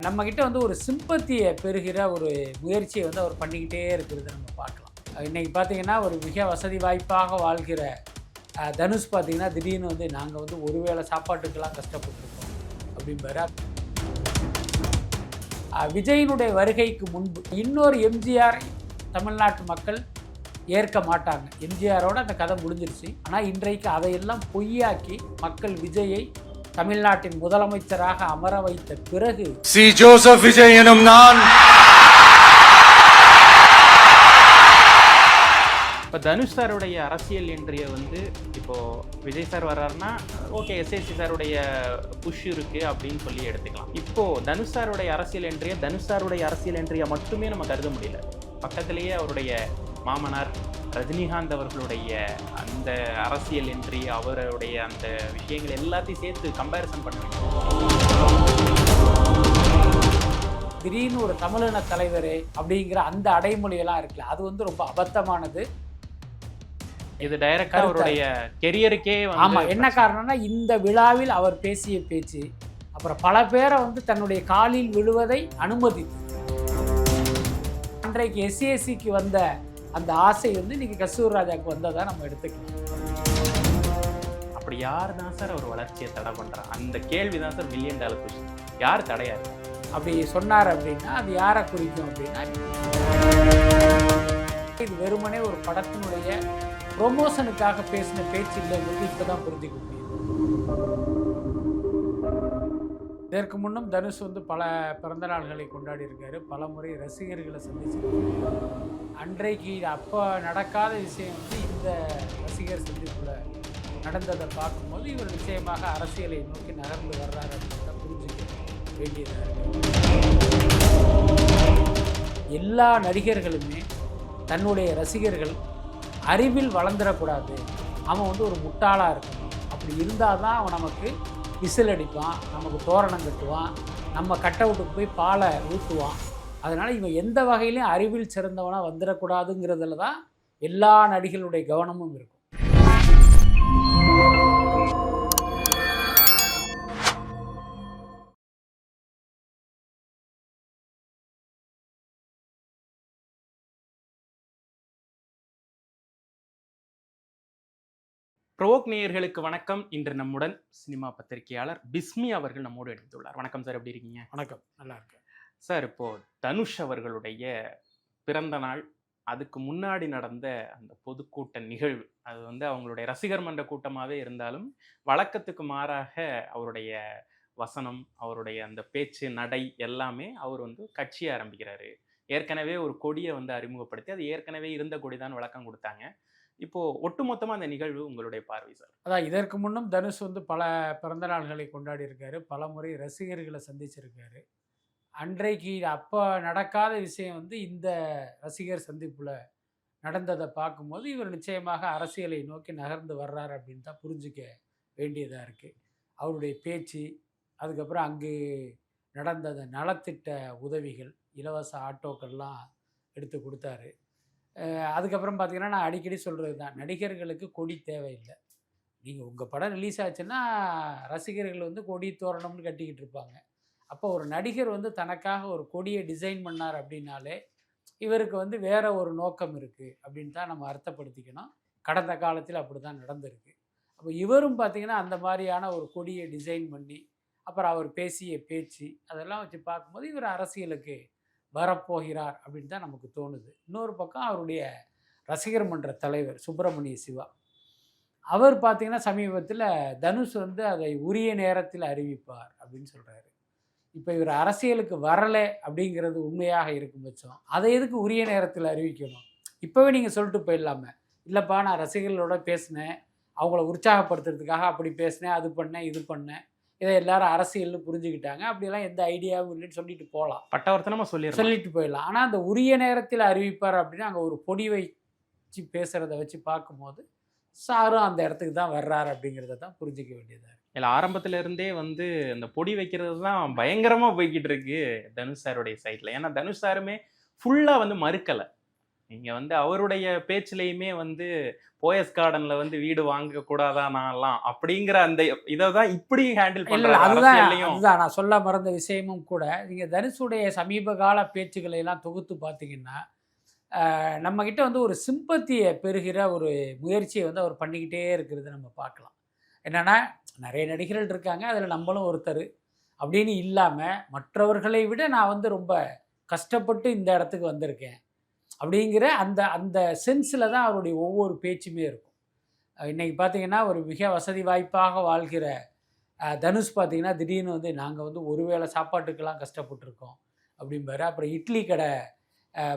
நம்மக்கிட்ட வந்து ஒரு சிம்பத்தியை பெறுகிற ஒரு முயற்சியை வந்து அவர் பண்ணிக்கிட்டே இருக்கிறத நம்ம பார்க்கலாம். இன்றைக்கி பார்த்தீங்கன்னா ஒரு மிக வசதி வாய்ப்பாக வாழ்கிற தனுஷ் பார்த்தீங்கன்னா திடீர்னு வந்து நாங்கள் வந்து ஒருவேளை சாப்பாட்டுக்கெல்லாம் கஷ்டப்பட்டுருக்கோம் அப்படிம்பாரு. விஜயினுடைய வருகைக்கு முன்பு இன்னொரு எம்ஜிஆர் தமிழ்நாட்டு மக்கள் ஏற்க மாட்டாங்க. எம்ஜிஆரோட அந்த கதை முடிஞ்சிருச்சு. ஆனால் இன்றைக்கு அதையெல்லாம் பொய்யாக்கி மக்கள் விஜயை தமிழ்நாட்டின் முதலமைச்சராக அமர வைத்த பிறகு சி ஜோசப் விஜய் எனும் நான். இப்போ தனுஷ் சாருடைய அரசியல் என்ட்ரியை வந்து இப்போது விஜய் சார் வர்றாருன்னா ஓகே எஸ்ஏசி சாருடைய புஷ் இருக்குது அப்படின்னு சொல்லி எடுத்துக்கலாம். இப்போது தனுஷ் சாருடைய அரசியல் என்ட்ரியை மட்டுமே நம்ம கருத முடியல. பக்கத்திலேயே அவருடைய மாமனார் ரஜினிகாந்த் அவர்களுடைய அந்த அரசியல் என்ட்ரி, அவருடைய அந்த விஷயங்கள் எல்லாத்தையும் சேர்த்து கம்பேரிசன் பண்ணுவீங்க. திடீர்னு ஒரு தமிழின தலைவர் அப்படிங்கிற அந்த அடைமொழியெல்லாம் இருக்குல்ல, அது வந்து ரொம்ப அபத்தமானது. இது டைரக்டா அவருடைய கெரியருக்கே ஆமாம். என்ன காரணம்னா இந்த விழாவில் அவர் பேசிய பேச்சு அப்புறம் பல பேரை வந்து தன்னுடைய காலில் விழுவதை அனுமதித்து அன்றைக்கு எஸ்சிஎஸ்சிக்கு வந்த அந்த ஆசை வந்து இன்னைக்கு கஸ்தூரி ராஜாவுக்கு வந்ததா நம்ம எடுத்துக்கலாம். அப்படி யார் தான் சார் அவர் வளர்ச்சியை தடை பண்றா? அந்த கேள்விதான் சார் $1,000,000 கொஸ்டின். யார் தடையாரு? அப்படி சொன்னார் அப்படின்னா அது யாரை குறிக்கும் அப்படின்னா இது வெறுமனே ஒரு படத்தினுடைய ப்ரொமோஷனுக்காக பேசின பேச்சு இல்லைங்கிறது இப்போதான் புரிஞ்சுக்க முடியும். இதற்கு முன்னும் தனுஷ் வந்து பல பிறந்த நாள்களை கொண்டாடி இருக்காரு, பல முறை ரசிகர்களை சந்திச்சிருக்காரு. அன்றைக்கு அப்போ நடக்காத விஷயம் வந்து இந்த ரசிகர் சந்திப்புல நடந்ததை பார்க்கும்போது இவர் நிச்சயமாக அரசியலை நோக்கி நகர்ந்து வர்றாரு அப்படின்னு புரிஞ்சுக்க வேண்டியதாக இருக்கு. எல்லா நடிகர்களுமே தன்னுடைய ரசிகர்கள் அறிவில் வளர்ந்துடக்கூடாது, அவன் வந்து ஒரு முட்டாளாக இருக்கணும், அப்படி இருந்தால் தான் அவன் நமக்கு விசில் அடிப்பான், நமக்கு தோரணம் கட்டுவான், நம்ம கட் அவுட்டுக்கு போய் பாலை ஊற்றுவான். அதனால் இவன் எந்த வகையிலையும் அறிவில் சிறந்தவனாக வந்துடக்கூடாதுங்கிறதுல தான் எல்லா நடிகர்களுடைய கவனமும் இருக்கும். ப்ரோக் நேயர்களுக்கு வணக்கம். இன்று நம்முடன் சினிமா பத்திரிகையாளர் பிஸ்மி அவர்கள் நம்மோடு எடுத்துள்ளார். வணக்கம் சார், எப்படி இருக்கீங்க? வணக்கம், நல்லா இருக்கேன் சார். இப்போது தனுஷ் அவர்களுடைய பிறந்த நாள், அதுக்கு முன்னாடி நடந்த அந்த பொதுக்கூட்ட நிகழ்வு, அது வந்து அவங்களுடைய ரசிகர் மன்ற கூட்டமாகவே இருந்தாலும் வழக்கத்துக்கு மாறாக அவருடைய வசனம், அவருடைய அந்த பேச்சு நடை எல்லாமே அவர் வந்து கட்சி ஆரம்பிக்கிறாரு. ஏற்கனவே ஒரு கொடியை வந்து அறிமுகப்படுத்தி அது ஏற்கனவே இருந்த கொடி தான் விளக்கம் கொடுத்தாங்க. இப்போது ஒட்டுமொத்தமாக அந்த நிகழ்வு உங்களுடைய பார்வை சார்? அதான் இதற்கு முன்னும் தனுஷ் வந்து பல பிறந்த நாள்களை கொண்டாடி இருக்காரு, பல முறை ரசிகர்களை சந்திச்சிருக்காரு. அன்றைக்கு அப்போ நடக்காத விஷயம் வந்து இந்த ரசிகர் சந்திப்பில் நடந்ததை பார்க்கும்போது இவர் நிச்சயமாக அரசியலை நோக்கி நகர்ந்து வர்றாரு அப்படின்னு தான் புரிஞ்சிக்க வேண்டியதாக இருக்குது. அவருடைய பேச்சு, அதுக்கப்புறம் அங்கு நடந்த நலத்திட்ட உதவிகள், இலவச ஆட்டோக்கள்லாம் எடுத்து கொடுத்தாரு. அதுக்கப்புறம் பார்த்திங்கன்னா நான் அடிக்கடி சொல்கிறது தான், நடிகர்களுக்கு கொடி தேவையில்லை. நீங்கள் உங்கள் படம் ரிலீஸ் ஆச்சுன்னா ரசிகர்கள் வந்து கொடி தோரணம்னு கட்டிக்கிட்டு இருப்பாங்க. அப்போ ஒரு நடிகர் வந்து தனக்காக ஒரு கொடியை டிசைன் பண்ணார் அப்படின்னாலே இவருக்கு வந்து வேற ஒரு நோக்கம் இருக்குது அப்படின்னு தான் நம்ம அர்த்தப்படுத்திக்கணும். கடந்த காலத்தில் அப்படி தான் நடந்திருக்கு. அப்போ இவரும் பார்த்திங்கன்னா அந்த மாதிரியான ஒரு கொடியை டிசைன் பண்ணி அப்புறம் அவர் பேசிய பேச்சு அதெல்லாம் வச்சு பார்க்கும்போது இவர் அரசியலுக்கு வரப்போகிறார் அப்படின்னு தான் நமக்கு தோணுது. இன்னொரு பக்கம் அவருடைய ரசிகர் மன்ற தலைவர் சுப்பிரமணிய சிவா, அவர் பார்த்திங்கன்னா சமீபத்தில் தனுஷ் வந்து அதை உரிய நேரத்தில் அறிவிப்பார் அப்படின்னு சொல்கிறாரு. இப்போ இவர் அரசியலுக்கு வரலை அப்படிங்கிறது உண்மையாக இருக்கும் பட்சம் அதை எதுக்கு உரிய நேரத்தில் அறிவிக்கணும்? இப்போவே நீங்கள் சொல்லிட்டு போயிடலாமே, இல்லைப்பா நான் ரசிகர்களோட பேசினேன், அவங்கள உற்சாகப்படுத்துறதுக்காக அப்படி பேசினேன், அது பண்ணேன், இது பண்ணேன், இதை எல்லாரும் அரசியல்னு புரிஞ்சுக்கிட்டாங்க, அப்படியெல்லாம் எந்த ஐடியாவும் இல்லைன்னு சொல்லிட்டு போகலாம், பட்டவர்த்தனமாக சொல்லிட்டு போயிடலாம். ஆனால் அந்த உரிய நேரத்தில் அறிவிப்பார் அப்படின்னா அங்கே ஒரு பொடி வச்சு பேசுகிறத வச்சு பார்க்கும்போது சாரும் அந்த இடத்துக்கு தான் வர்றாரு அப்படிங்கிறத தான் புரிஞ்சிக்க வேண்டியதாக இருக்குது. இல்லை, ஆரம்பத்துல இருந்தே வந்து அந்த பொடி வைக்கிறது தான் பயங்கரமாக போய்கிட்டு இருக்கு தனுஷ் சாருடைய சைட்டில். ஏன்னா தனுஷ் சாருமே ஃபுல்லாக வந்து மறுக்கலை. நீங்க வந்து அவருடைய பேச்சிலையுமே வந்து போயஸ் கார்டன்ல வந்து வீடு வாங்க கூடாதா நான்லாம் அப்படிங்கிற அந்த இதான் இப்படி ஹேண்டில் இல்ல பண்றாரு அதுதான் அரசியல்லையும். அதுதான் நான் சொல்ல மறந்த விஷயமும் கூட. நீங்க தனுஷுடைய சமீப கால பேச்சுக்களை எல்லாம் தொகுத்து பார்த்தீங்கன்னா, நம்மகிட்ட வந்து ஒரு சிம்பத்திய பெறுகிற ஒரு முயற்சியை வந்து அவர் பண்ணிக்கிட்டே இருக்கிறத நம்ம பார்க்கலாம். என்னன்னா, நெறைய நடிகர்கள் இருக்காங்க. அதில நம்மளும் ஒருத்தரு. அப்படின்னு இல்லாம, மற்றவர்களை விட நான் வந்து ரொம்ப கஷ்டப்பட்டு இந்த இடத்துக்கு வந்திருக்கேன். அப்படிங்கிற அந்த அந்த சென்ஸ்ல தான் அவருடைய ஒவ்வொரு பேச்சுமே இருக்கும். இன்னைக்கு பார்த்தீங்கன்னா, ஒரு மிக வசதி வாய்ப்பாக வாழ்கிற தனுஷ் பார்த்தீங்கன்னா, திடீர்னு வந்து நாங்க வந்து ஒரு வேளை சாப்பாட்டுக்கெல்லாம் கஷ்டப்பட்டுருக்கோம் அப்படிம்பாரு. அப்புறம் இட்லி கடை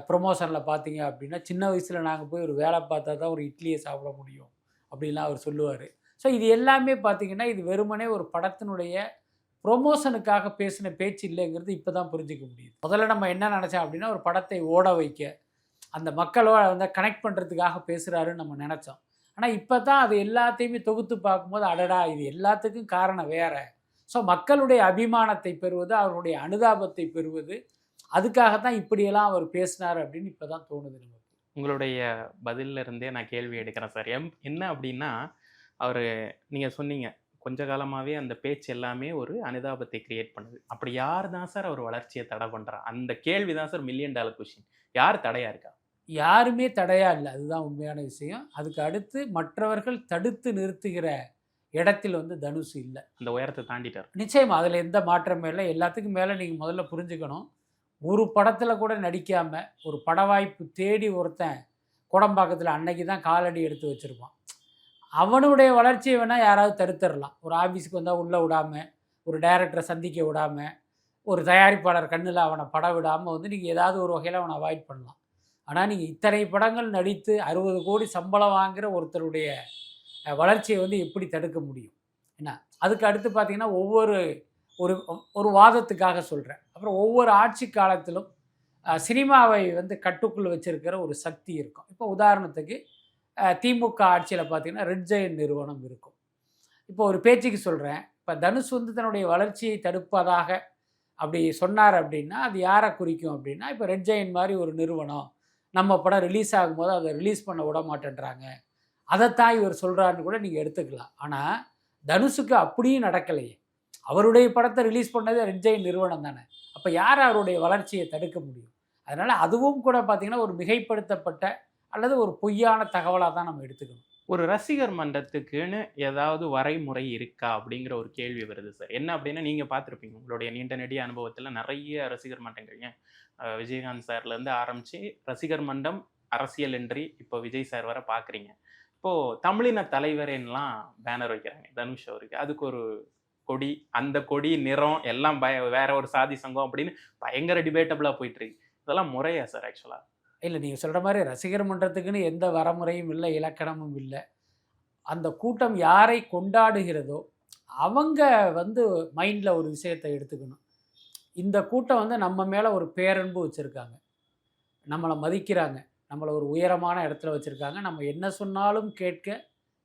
ப்ரொமோஷன்ல பார்த்தீங்க அப்படின்னா, சின்ன வயசுல நாங்க போய் ஒரு வேலை பார்த்தா தான் ஒரு இட்லிய சாப்பிட முடியும் அப்படின்லாம் அவர் சொல்லுவாரு. ஸோ இது எல்லாமே பார்த்தீங்கன்னா, இது வெறுமனே ஒரு படத்தினுடைய ப்ரொமோஷனுக்காக பேசின பேச்சு இல்லைங்கிறது இப்போ தான் புரிஞ்சிக்க முடியுது. முதல்ல நம்ம என்ன நினச்சோம் அப்படின்னா, ஒரு படத்தை ஓட வைக்க, அந்த மக்களோட வந்து கனெக்ட் பண்ணுறதுக்காக பேசுகிறாருன்னு நம்ம நினச்சோம். ஆனால் இப்போ தான் அது எல்லாத்தையுமே தொகுத்து பார்க்கும்போது, அடடா இது எல்லாத்துக்கும் காரணம் வேற. ஸோ மக்களுடைய அபிமானத்தை பெறுவது, அவருடைய அனுதாபத்தை பெறுவது, அதுக்காக தான் இப்படியெல்லாம் அவர் பேசினார் அப்படின்னு இப்போ தான் தோணுது நமக்கு. உங்களுடைய பதில்ல இருந்தே நான் கேள்வி எடுக்கிறேன் சார். என்ன அப்படின்னா, அவரு நீங்க சொன்னீங்க, கொஞ்ச காலமாவே அந்த பேச்சு எல்லாமே ஒரு அனுதாபத்தை கிரியேட் பண்ணுது. அப்படி யார் தான் சார் அவர் வளர்ச்சியை தடை பண்றா? அந்த கேள்வி தான் சார் $1,000,000 கொஸ்டின். யார் தடையா இருக்கா? யாருமே தடையா இல்ல. அதுதான் உண்மையான விஷயம். அதுக்கு அடுத்து மற்றவர்கள் தடுத்து நிறுத்துகிற இடத்தில் வந்து தனுஷ் இல்ல. அந்த உயரத்தை தாண்டிட்டார். நிச்சயமா அதுல எந்த மாற்றமும் இல்ல. எல்லாத்துக்கும் மேல நீங்க முதல்ல புரிஞ்சுக்கணும். ஒரு படத்துல கூட நடிக்காம, ஒரு பட வாய்ப்பு தேடி ஒருத்தன் கோடம்பாக்கத்துல அன்னைக்கு தான் காலடி எடுத்து வச்சிருப்பான். அவனுடைய வளர்ச்சியை வேணா யாராவது தடுத்துடலாம். ஒரு ஆஃபீஸுக்கு வந்தா உள்ள விடாம, ஒரு டைரக்டரை சந்திக்க விடாம, ஒரு தயாரிப்பாளர் கண்ணுல அவனை படம் விடாம வந்து நீங்க ஏதாவது ஒரு வகையில அவனை அவாய்ட் பண்ணலாம். ஆனா நீங்க இத்தனை படங்கள் நடித்து 60 கோடி சம்பளம் வாங்குற ஒருத்தருடைய வளர்ச்சியை வந்து எப்படி தடுக்க முடியும்? என்ன? அதுக்கு அடுத்து பார்த்தீங்கன்னா, ஒரு ஒரு வாதத்துக்காக சொல்றேன். அப்புறம் ஒவ்வொரு ஆட்சி காலத்திலும் சினிமாவை வந்து கட்டுக்குள் வச்சிருக்கிற ஒரு சக்தி இருக்கும். இப்போ உதாரணத்துக்கு திமுக ஆட்சியில பார்த்தீங்கன்னா, ரெட் ஜெயண்ட் நிறுவனம் இருக்கும். இப்போ ஒரு பேச்சுக்கு சொல்றேன். இப்ப தனுஷ் வந்து தன்னுடைய வளர்ச்சியை தடுப்பதாக அப்படி சொன்னார் அப்படின்னா, அது யாரை குறிக்கும் அப்படின்னா, இப்போ ரெட் ஜெயண்ட் மாரி ஒரு நிறுவனம், நம்ம படம் ரிலீஸ் ஆகும்போது அதை ரிலீஸ் பண்ண விட மாட்டேன்றாங்க. அதைத்தான் இவர் சொல்றாருன்னு கூட நீங்க எடுத்துக்கலாம். ஆனா, தனுஷுக்கு அப்படியும் நடக்கலையே. அவருடைய படத்தை ரிலீஸ் பண்ணது ரெட் ஜெயண்ட் நிறுவனம் தானே. அப்ப யார் அவருடைய வளர்ச்சியை தடுக்க முடியும்? அதனால அதுவும் கூட பார்த்தீங்கன்னா, ஒரு மிகைப்படுத்தப்பட்ட அல்லது ஒரு பொய்யான தகவலா தான் நம்ம எடுத்துக்கணும். ஒரு ரசிகர் மன்றத்துக்குன்னு ஏதாவது வரைமுறை இருக்கா? அப்படிங்கிற ஒரு கேள்வி வருது சார். என்ன அப்படின்னா, நீங்க பார்த்துருப்பீங்க. உங்களுடைய நீண்ட நெடிய அனுபவத்துல நிறைய ரசிகர் மன்றங்கள், ஏன் விஜயகாந்த் சார்லேருந்து ஆரம்பிச்சு ரசிகர் மன்றம், அரசியல் என்றி இப்போ விஜய் சார் வர பார்க்குறீங்க. இப்போ தமிழின தலைவரேன்லாம் பேனர் வைக்கிறாங்க தனுஷ் அவருக்கு. அதுக்கு ஒரு கொடி, அந்த கொடி நிறம் எல்லாம் வேற ஒரு சாதி சங்கம் அப்படின்னு பயங்கர டிபேட்டபிளாக போயிட்டு இருக்கு. இதெல்லாம் முறையா சார் ஆக்சுவலா? இல்ல நீங்க சொல்ற மாரி ரசிகர் மன்றத்துக்குன்னு எந்த வரமுறையும் இல்ல, இலக்கணமும் இல்ல. அந்த கூட்டம் யாரை கொண்டாடுகிறதோ, அவங்க வந்து மைண்ட்ல ஒரு விஷயத்தை எடுத்துக்கணும். இந்த கூட்டம் வந்து நம்ம மேல ஒரு பேரன்பு வச்சிருக்காங்க. நம்மள மதிக்கிறாங்க. நம்மள ஒரு உயரமான இடத்துல வச்சிருக்காங்க. நம்ம என்ன சொன்னாலும் கேட்க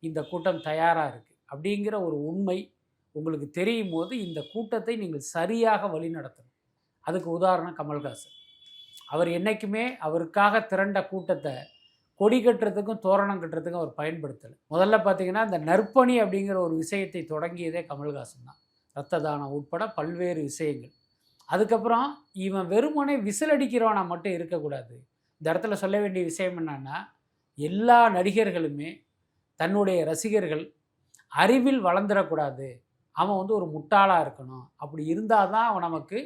இந்த கூட்டம் தயாரா இருக்கு. அப்படிங்கிற ஒரு உண்மை உங்களுக்கு தெரியும்போது, இந்த கூட்டத்தை நீங்கள் சரியாக வழிநடத்தணும். அதுக்கு உதாரணம் கமல்ஹாசன். அவர் என்னைக்குமே அவருக்காக திரண்ட கூட்டத்தை கொடி கட்டுறதுக்கும் தோரணம் கட்டுறதுக்கும் அவர் பயன்படுத்தலை. முதல்ல பார்த்தீங்கன்னா, இந்த நற்பணி அப்படிங்கிற ஒரு விஷயத்தை தொடங்கியதே கமல்ஹாசன் தான். இரத்த தானம் உட்பட பல்வேறு விஷயங்கள். அதுக்கப்புறம் இவன் வெறுமனே விசில் அடிக்கிறவனா மட்டும் இருக்கக்கூடாது. இந்த இடத்துல சொல்ல வேண்டிய விஷயம் என்னன்னா, எல்லா நடிகர்களுமே தன்னுடைய ரசிகர்கள் அறிவில் வளர்ந்துடக்கூடாது, அவன் வந்து ஒரு முட்டாளாக இருக்கணும். அப்படி இருந்தால் தான் அவன் நமக்கு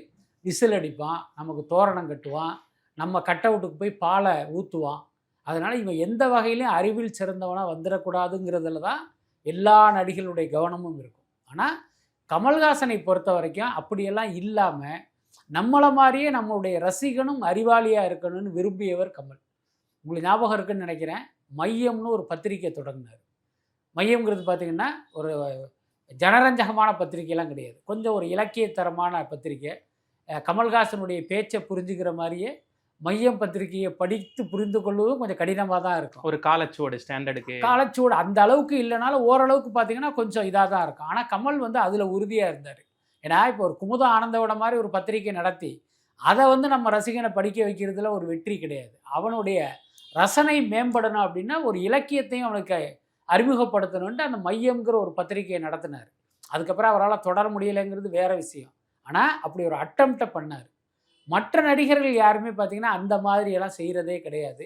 விசில் அடிப்பான், நமக்கு தோரணம் கட்டுவான், நம்ம கட் அவுட்டுக்கு போய் பாலை ஊற்றுவான். அதனால் இவன் எந்த வகையிலையும் அறிவில் சிறந்தவனாக வந்துடக்கூடாதுங்கிறதுல தான் எல்லா நடிகர்களுடைய கவனமும் இருக்கும். ஆனால் கமல்ஹாசனை பொறுத்த வரைக்கும் அப்படியெல்லாம் இல்லாமல் நம்மளை மாதிரியே நம்மளுடைய ரசிகனும் அறிவாளியாக இருக்கணும்னு விரும்பியவர் கமல். உங்களுக்கு ஞாபகம் இருக்குன்னு நினைக்கிறேன், மையம்னு ஒரு பத்திரிக்கை தொடங்கினார். மையம்ங்கிறது பார்த்திங்கன்னா ஒரு ஜனரஞ்சகமான பத்திரிக்கைலாம் கிடையாது, கொஞ்சம் ஒரு இலக்கியத்தரமான பத்திரிக்கை. கமல்ஹாசனுடைய பேச்சை புரிஞ்சுக்கிற மாதிரியே மையம் பத்திரிகையை படித்து புரிந்து கொள்வதும் கொஞ்சம் கடினமாக தான் இருக்கும். ஒரு காலச்சுவடு ஸ்டாண்டர்டுக்கு காலச்சுவடு அந்த அளவுக்கு இல்லைனாலும் ஓரளவுக்கு பார்த்தீங்கன்னா கொஞ்சம் இதாக தான் இருக்கும். ஆனால் கமல் வந்து அதில் உறுதியாக இருந்தார். ஏன்னா இப்போ ஒரு குமுத ஆனந்தோட மாதிரி ஒரு பத்திரிகை நடத்தி அதை வந்து நம்ம ரசிகனை படிக்க வைக்கிறதுல ஒரு வெற்றி கிடையாது. அவனுடைய ரசனை மேம்படணும் அப்படின்னா ஒரு இலக்கியத்தையும் அவனுக்கு அறிமுகப்படுத்தணுன்ட்டு அந்த மையம்ங்கிற ஒரு பத்திரிகையை நடத்தினார். அதுக்கப்புறம் அவரால் தொடர முடியலைங்கிறது வேற விஷயம். ஆனால் அப்படி ஒரு அட்டம்ப்டை பண்ணார். மற்ற நடிகர்கள் யாருமே பார்த்தீங்கன்னா அந்த மாதிரியெல்லாம் செய்கிறதே கிடையாது.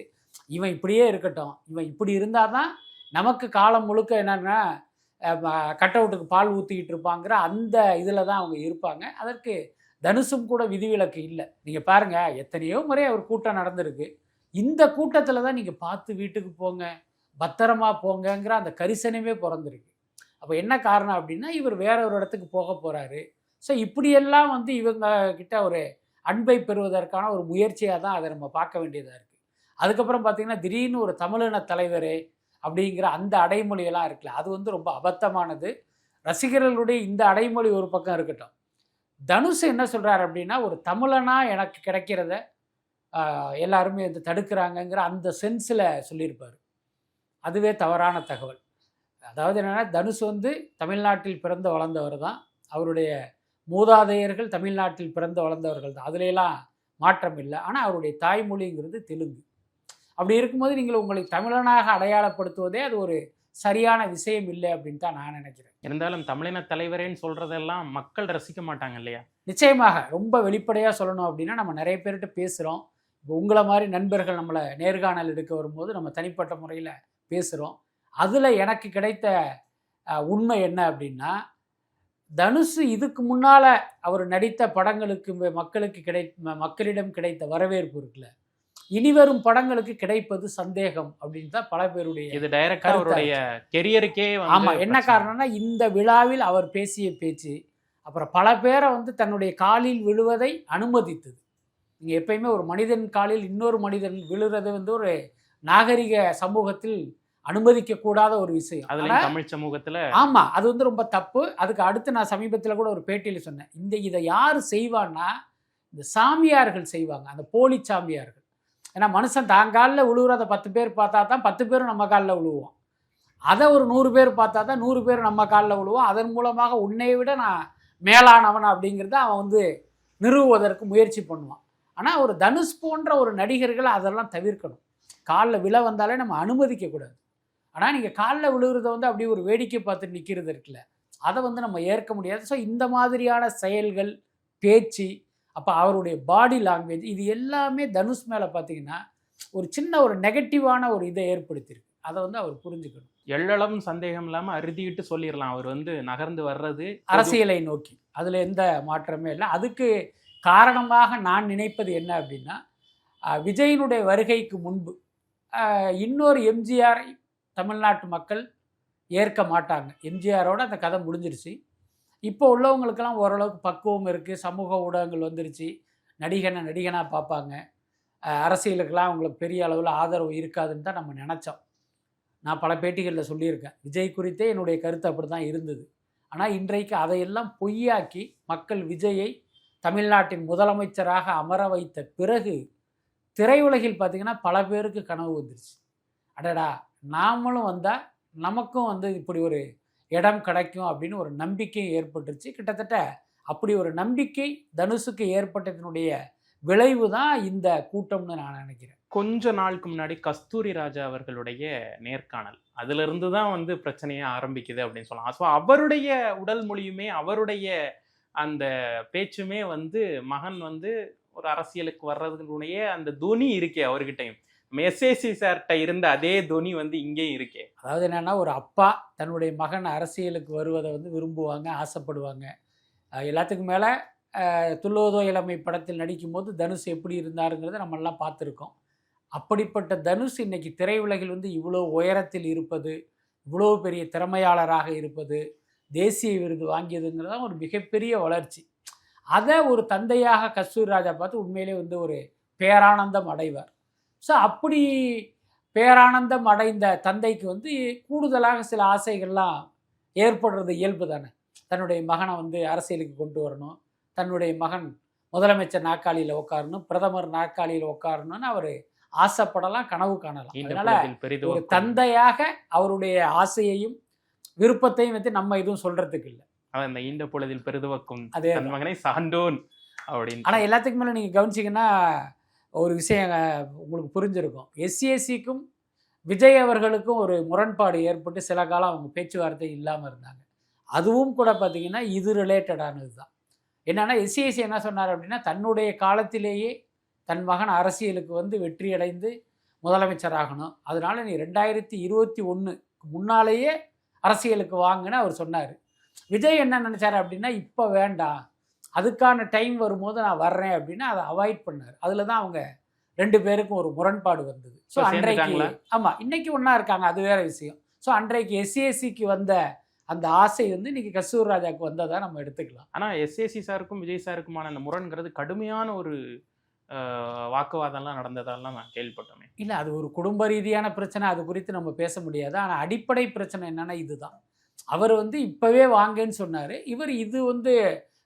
இவன் இப்படியே இருக்கட்டும், இவன் இப்படி இருந்தால் தான் நமக்கு காலம் முழுக்க என்னன்னா கட் அவுட்டுக்கு பால் ஊற்றிக்கிட்டு இருப்பாங்கிற அந்த இதில் தான் அவங்க இருப்பாங்க. அதற்கு தனுஷும் கூட விதிவிலக்கு இல்லை. நீங்கள் பாருங்கள், எத்தனையோ முறை அவர் கூட்டம் நடந்திருக்கு. இந்த கூட்டத்தில் தான் நீங்கள் பார்த்து வீட்டுக்கு போங்க, பத்திரமா போங்கங்கிற அந்த கரிசனமே பிறந்திருக்கு. அப்போ என்ன காரணம் அப்படின்னா, இவர் வேற ஒரு இடத்துக்கு போக போகிறாரு. ஸோ இப்படியெல்லாம் வந்து இவங்க கிட்ட ஒரு அன்பை பெறுவதற்கான ஒரு முயற்சியாக தான் அதை நம்ம பார்க்க வேண்டியதாக இருக்குது. அதுக்கப்புறம் பார்த்திங்கன்னா திடீர்னு ஒரு தமிழின தலைவர் அப்படிங்கிற அந்த அடைமொழியெல்லாம் இருக்குல்ல, அது வந்து ரொம்ப அபத்தமானது. ரசிகர்களுடைய இந்த அடைமொழி ஒரு பக்கம் இருக்கட்டும். தனுஷ் என்ன சொல்கிறார் அப்படின்னா, ஒரு தமிழனா எனக்கு கிடைக்கிறத எல்லாருமே வந்து தடுக்கிறாங்கங்கிற அந்த சென்ஸில் சொல்லியிருப்பார். அதுவே தவறான தகவல். அதாவது என்னென்னா, தனுஷ் வந்து தமிழ்நாட்டில் பிறந்து வளர்ந்தவர் தான். அவருடைய மூதாதையர்கள் தமிழ்நாட்டில் பிறந்து வளர்ந்தவர்கள் தான். அதுலெல்லாம் மாற்றம் இல்லை. ஆனால் அவருடைய தாய்மொழிங்கிறது தெலுங்கு. அப்படி இருக்கும்போது நீங்கள் உங்களை தமிழனாக அடையாளப்படுத்துவதே அது ஒரு சரியான விஷயம் இல்லை அப்படின்னு தான் நான் நினைக்கிறேன். இருந்தாலும் தமிழின தலைவரேன்னு சொல்றதெல்லாம் மக்கள் ரசிக்க மாட்டாங்க இல்லையா? நிச்சயமாக. ரொம்ப வெளிப்படையாக சொல்லணும் அப்படின்னா, நம்ம நிறைய பேர்கிட்ட பேசுகிறோம். இப்போ உங்களை மாதிரி நண்பர்கள் நம்மளை நேர்காணல் எடுக்க வரும்போது நம்ம தனிப்பட்ட முறையில் பேசுகிறோம். அதில் எனக்கு கிடைத்த உண்மை என்ன அப்படின்னா, தனுஷ் இதுக்கு முன்னால் அவர் நடித்த படங்களுக்கு மக்களிடம் கிடைத்த வரவேற்பு இருக்குல்ல, இனிவரும் படங்களுக்கு கிடைப்பது சந்தேகம் அப்படின்னு தான் பல பேருடைய இது டைரக்டா அவருடைய கெரியருக்கே. ஆமாம். என்ன காரணம்னா, இந்த விழாவில் அவர் பேசிய பேச்சு அப்புறம் பல பேரை வந்து தன்னுடைய காலில் விழுவதை அனுமதித்தது. நீங்கள் எப்பயுமே ஒரு மனிதன் காலில் இன்னொரு மனிதன் விழுறது வந்து ஒரு நாகரிக சமூகத்தில் அனுமதிக்கக்கூடாத ஒரு விஷயம். அதுல தமிழ் சமூகத்தில் ஆமாம், அது வந்து ரொம்ப தப்பு. அதுக்கு அடுத்து நான் சமீபத்தில் கூட ஒரு பேட்டியில் சொன்னேன், இதை யார் செய்வான்னா இந்த சாமியார்கள் செய்வாங்க, அந்த போலி சாமியார்கள். ஏன்னா மனுஷன் தான் காலில் விழுவுறத 10 பேர் பார்த்தா தான் 10 பேரும் நம்ம காலில் விழுவோம். அதை ஒரு 100 பேர் பார்த்தா தான் 100 பேர் நம்ம காலில் விழுவோம். அதன் மூலமாக உன்னை விட நான் மேலானவன் அப்படிங்கிறத அவன் வந்து நிறுவுவதற்கு முயற்சி பண்ணுவான். ஆனால் ஒரு தனுஷ் போன்ற ஒரு நடிகர்கள் அதெல்லாம் தவிர்க்கணும். காலில் விழ வந்தாலே நம்ம அனுமதிக்கக்கூடாது. ஆனால் நீங்கள் காலில் விழுகிறத வந்து அப்படியே ஒரு வேடிக்கை பார்த்து நிற்கிறது இருக்குல்ல, அதை வந்து நம்ம ஏற்க முடியாது. ஸோ இந்த மாதிரியான செயல்கள், பேச்சு, அப்போ அவருடைய பாடி லாங்குவேஜ், இது எல்லாமே தனுஷ் மேலே பார்த்தீங்கன்னா ஒரு சின்ன ஒரு நெகட்டிவான ஒரு இதை ஏற்படுத்தியிருக்கு. அதை வந்து அவர் புரிஞ்சுக்கணும். எள்ளளவும் சந்தேகம் இல்லாமல் அறுதிட்டு சொல்லிடலாம், அவர் வந்து நகர்ந்து வர்றது அரசியலை நோக்கி. அதில் எந்த மாற்றமே இல்லை. அதுக்கு காரணமாக நான் நினைப்பது என்ன அப்படின்னா, விஜயினுடைய வருகைக்கு முன்பு இன்னொரு எம்ஜிஆரை தமிழ்நாட்டு மக்கள் ஏற்க மாட்டாங்க. எம்ஜிஆரோட அந்த கதை முடிஞ்சிருச்சு. இப்போ உள்ளவங்களுக்கெல்லாம் ஓரளவுக்கு பக்குவம் இருக்குது, சமூக ஊடகங்கள் வந்துருச்சு, நடிகனாக பார்ப்பாங்க, அரசியலுக்கெல்லாம் அவங்களுக்கு பெரிய அளவில் ஆதரவு இருக்காதுன்னு தான் நம்ம நினச்சோம். நான் பல பேட்டிகளில் சொல்லியிருக்கேன், விஜய் குறித்தே என்னுடைய கருத்து அப்படி தான் இருந்தது. ஆனால் இன்றைக்கு அதையெல்லாம் பொய்யாக்கி மக்கள் விஜயை தமிழ்நாட்டின் முதலமைச்சராக அமர வைத்த பிறகு திரையுலகில் பார்த்திங்கன்னா பல பேருக்கு கனவு வந்துருச்சு. அடடா, நாமளும் வந்தால் நமக்கும் வந்து இப்படி ஒரு இடம் கிடைக்கும் அப்படின்னு ஒரு நம்பிக்கை ஏற்பட்டுருச்சு. கிட்டத்தட்ட அப்படி ஒரு நம்பிக்கை தனுஷுக்கு ஏற்பட்டதனுடைய விளைவு தான் இந்த கூட்டம்னு நான் நினைக்கிறேன். கொஞ்ச நாளுக்கு முன்னாடி கஸ்தூரி ராஜா அவர்களுடைய நேர்காணல், அதிலிருந்து தான் வந்து பிரச்சனையே ஆரம்பிக்குது அப்படின்னு சொல்லலாம். ஸோ அவருடைய உடல் மொழியுமே அவருடைய அந்த பேச்சுமே வந்து மகன் வந்து ஒரு அரசியலுக்கு வர்றதுடைய அந்த துணி இருக்கே அவர்கிட்டையும், எஸ்ஏசி சார்கிட்ட இருந்த அதே துணி வந்து இங்கேயும் இருக்கே. அதாவது என்னென்னா, ஒரு அப்பா தன்னுடைய மகன் அரசியலுக்கு வருவதை வந்து விரும்புவாங்க, ஆசைப்படுவாங்க. எல்லாத்துக்கும் மேலே துள்ளோதோ இளமை படத்தில் நடிக்கும்போது தனுஷ் எப்படி இருந்தாருங்கிறத நம்மெல்லாம் பார்த்துருக்கோம். அப்படிப்பட்ட தனுஷ் இன்னைக்கு திரையுலகில் வந்து இவ்வளோ உயரத்தில் இருப்பது, இவ்வளோ பெரிய திறமையாளராக இருப்பது, தேசிய விருது வாங்கியதுங்கிறதான் ஒரு மிகப்பெரிய வளர்ச்சி. அதை ஒரு தந்தையாக கஸ்தூரி ராஜா பார்த்து உண்மையிலே வந்து ஒரு பேரானந்தம் அடைவார். ஸோ அப்படி பேரானந்தம் அடைந்த தந்தைக்கு வந்து கூடுதலாக சில ஆசைகள்லாம் ஏற்படுறது இயல்பு தானே. தன்னுடைய மகனை வந்து அரசியலுக்கு கொண்டு வரணும், தன்னுடைய மகன் முதலமைச்சர் நாற்காலியில் உட்காரணும், பிரதமர் நாற்காலியில் உட்காரணும்னு அவர் ஆசைப்படலாம், கனவு காணலாம். அதனால ஒரு தந்தையாக அவருடைய ஆசையையும் விருப்பத்தையும் வந்து நம்ம எதுவும் சொல்றதுக்கு இல்லை. அந்த ஈண்ட பொழுதில் பெரிதுவக்கும் அதே மகனை சான்றோன் அப்படின்னு. ஆனால் எல்லாத்துக்கும் மேலே நீங்கள் கவனிச்சிங்கன்னா, ஒரு விஷயம் உங்களுக்கு புரிஞ்சிருக்கும். எஸ்சிஎஸ்சிக்கும் விஜய் அவர்களுக்கும் ஒரு முரண்பாடு ஏற்பட்டு சில காலம் அவங்க பேச்சுவார்த்தை இல்லாமல் இருந்தாங்க. அதுவும் கூட பார்த்தீங்கன்னா இது ரிலேட்டடானது தான். என்னன்னா எஸ்சிஎஸ்சி என்ன சொன்னார் அப்படின்னா, தன்னுடைய காலத்திலேயே தன் மகன் அரசியலுக்கு வந்து வெற்றி அடைந்து முதலமைச்சராகணும், அதனால நீ 2021 முன்னாலேயே அரசியலுக்கு வாங்கன்னு அவர் சொன்னார். விஜய் என்ன நினச்சார் அப்படின்னா, இப்போ வேண்டாம், அதுக்கான டைம் வரும்போது நான் வர்றேன் அப்படின்னு அதை அவாய்ட் பண்ணார். அதில் தான் அவங்க 2 பேருக்கும் ஒரு முரண்பாடு வந்தது. ஸோ அன்றைக்கு ஆமாம், இன்னைக்கு ஒன்றா இருக்காங்க, அது வேற விஷயம். ஸோ அன்றைக்கு எஸ்சிஎஸ்சிக்கு வந்த அந்த ஆசை வந்து இன்னைக்கு கஸ்தூரி ராஜாவுக்கு வந்ததாக நம்ம எடுத்துக்கலாம். ஆனால் எஸ்ஏசி சாருக்கும் விஜய் சாருக்குமான அந்த முரண்கிறது கடுமையான ஒரு வாக்குவாதம்லாம் நடந்ததெல்லாம் நான் கேள்விப்பட்டோமே. இல்லை, அது ஒரு குடும்ப ரீதியான பிரச்சனை, அது குறித்து நம்ம பேச முடியாது. ஆனால் அடிப்படை பிரச்சனை என்னன்னா இதுதான். அவர் வந்து இப்போவே வாங்கன்னு சொன்னார். இவர் இது வந்து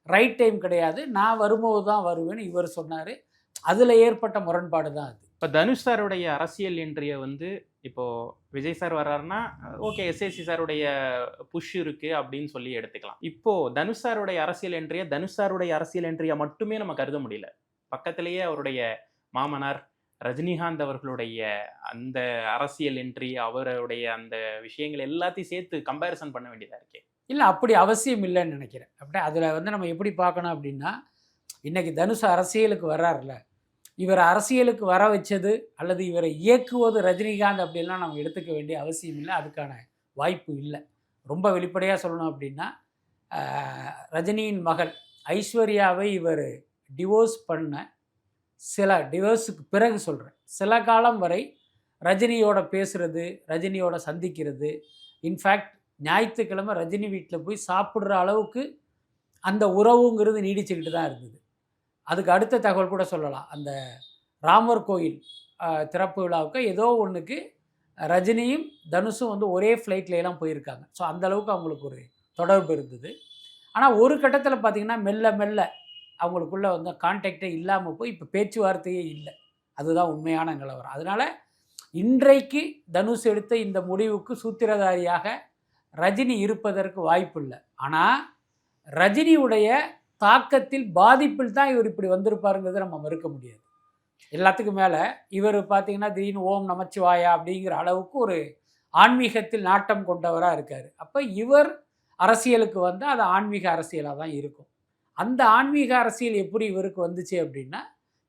ரைட் டைம் கிடையாது, நான் வரும்போது தான் வருவேன்னு இவர் சொன்னார். அதில் ஏற்பட்ட முரண்பாடு தான் அது. இப்போ தனுஷ் சாருடைய அரசியல் என்ட்ரியை வந்து இப்போ விஜய் சார் வர்றாருன்னா ஓகே, எஸ்ஏசி சாருடைய புஷ் இருக்கு அப்படின்னு சொல்லி எடுத்துக்கலாம். இப்போ தனுஷ் சாருடைய அரசியல் என்ட்ரியை தனுஷ் சாருடைய அரசியல் என்ட்ரியை மட்டுமே நம்ம கருத முடியல. பக்கத்திலேயே அவருடைய மாமனார் ரஜினிகாந்த் அவர்களுடைய அந்த அரசியல் என்ட்ரி, அவருடைய அந்த விஷயங்கள் எல்லாத்தையும் சேர்த்து கம்பேரிசன் பண்ண வேண்டியதா இருக்கே. இல்லை, அப்படி அவசியம் இல்லைன்னு நினைக்கிறேன். அப்படியே அதில் வந்து நம்ம எப்படி பார்க்கணும் அப்படின்னா, இன்னைக்கு தனுஷ் அரசியலுக்கு வர்றாருல, இவர் அரசியலுக்கு வர வச்சது அல்லது இவரை இயக்குவது ரஜினிகாந்த் அப்படின்லாம் நம்ம எடுத்துக்க வேண்டிய அவசியம் இல்லை, அதுக்கான வாய்ப்பு இல்லை. ரொம்ப வெளிப்படையாக சொல்லணும் அப்படின்னா, ரஜினியின் மகள் ஐஸ்வர்யாவை இவர் டிவோர்ஸ் பண்ண டிவோர்ஸுக்கு பிறகு சொல்கிறேன், சில காலம் வரை ரஜினியோட பேசுகிறது, ரஜினியோட சந்திக்கிறது, இன்ஃபேக்ட் ஞாயிற்றுக்கிழமை ரஜினி வீட்டில் போய் சாப்பிட்ற அளவுக்கு அந்த உறவுங்கிறது நீடிச்சுக்கிட்டு தான் இருந்தது. அதுக்கு அடுத்த தகவல் கூட சொல்லலாம், அந்த ராமர் கோயில் திறப்பு விழாவுக்கு ஏதோ ஒன்றுக்கு ரஜினியும் தனுஷும் வந்து ஒரே ஃப்ளைட்லாம் போயிருக்காங்க. ஸோ அந்தளவுக்கு அவங்களுக்கு ஒரு தொடர்பு இருந்தது. ஆனால் ஒரு கட்டத்தில் பார்த்திங்கன்னா மெல்ல மெல்ல அவங்களுக்குள்ளே வந்து கான்டாக்டே இல்லாமல் போய் இப்போ பேச்சுவார்த்தையே இல்லை. அதுதான் உண்மையான நிலவரம். அதனால் இன்றைக்கு தனுஷ் எடுத்த இந்த முடிவுக்கு சூத்திரதாரியாக ரஜினி இருப்பதற்கு வாய்ப்பு இல்லை. ஆனால் ரஜினியுடைய தாக்கத்தில் பாதிப்பில் தான் இவர் இப்படி வந்திருப்பாருங்கிறத நம்ம மறுக்க முடியாது. எல்லாத்துக்கும் மேலே இவர் பார்த்திங்கன்னா திடீர்னு ஓம் நமச்சிவாயா அப்படிங்கிற அளவுக்கு ஒரு ஆன்மீகத்தில் நாட்டம் கொண்டவராக இருக்கார். அப்போ இவர் அரசியலுக்கு வந்து அது ஆன்மீக அரசியலாக தான் இருக்கும். அந்த ஆன்மீக அரசியல் எப்படி இவருக்கு வந்துச்சு அப்படின்னா,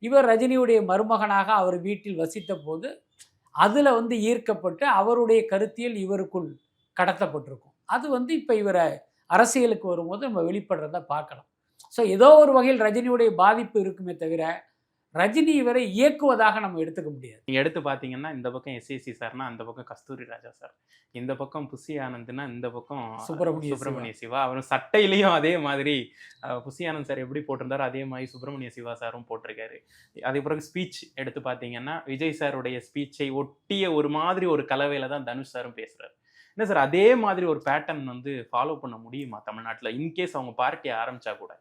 இவர் ரஜினியுடைய மருமகனாக அவர் வீட்டில் வசித்த போது அதில் வந்து ஈர்க்கப்பட்டு அவருடைய கருத்தியல் இவருக்குள் கடத்தப்பட்டிருக்கும். அது வந்து இப்போ இவரை அரசியலுக்கு வரும்போது நம்ம வெளிப்படுறத பார்க்கலாம். ஸோ ஏதோ ஒரு வகையில் ரஜினியுடைய பாதிப்பு இருக்குமே தவிர ரஜினி இவரை இயக்குவதாக நம்ம எடுத்துக்க முடியாது. நீங்கள் எடுத்து பார்த்தீங்கன்னா இந்த பக்கம் எஸ்ஏசி சார்னா அந்த பக்கம் கஸ்தூரி ராஜா சார், இந்த பக்கம் புசி ஆனந்த்னா இந்த பக்கம் சுப்பிரமணிய சிவா. அவரும் சட்டையிலையும் அதே மாதிரி புசி ஆனந்த் சார் எப்படி போட்டிருந்தாரோ அதே மாதிரி சுப்பிரமணிய சிவா சாரும் போட்டிருக்காரு. அதே பிறகு ஸ்பீச் எடுத்து பார்த்தீங்கன்னா விஜய் சாருடைய ஸ்பீச்சை ஒட்டிய ஒரு மாதிரி ஒரு கலவையில் தான் தனுஷ் சாரும் பேசுகிறார். என்ன சார், அதே மாதிரி ஒரு பேட்டர்ன் வந்து ஃபாலோ பண்ண முடியுமா தமிழ்நாட்டில் இன்கேஸ் அவங்க பார்ட்டியை ஆரம்பித்தா கூட?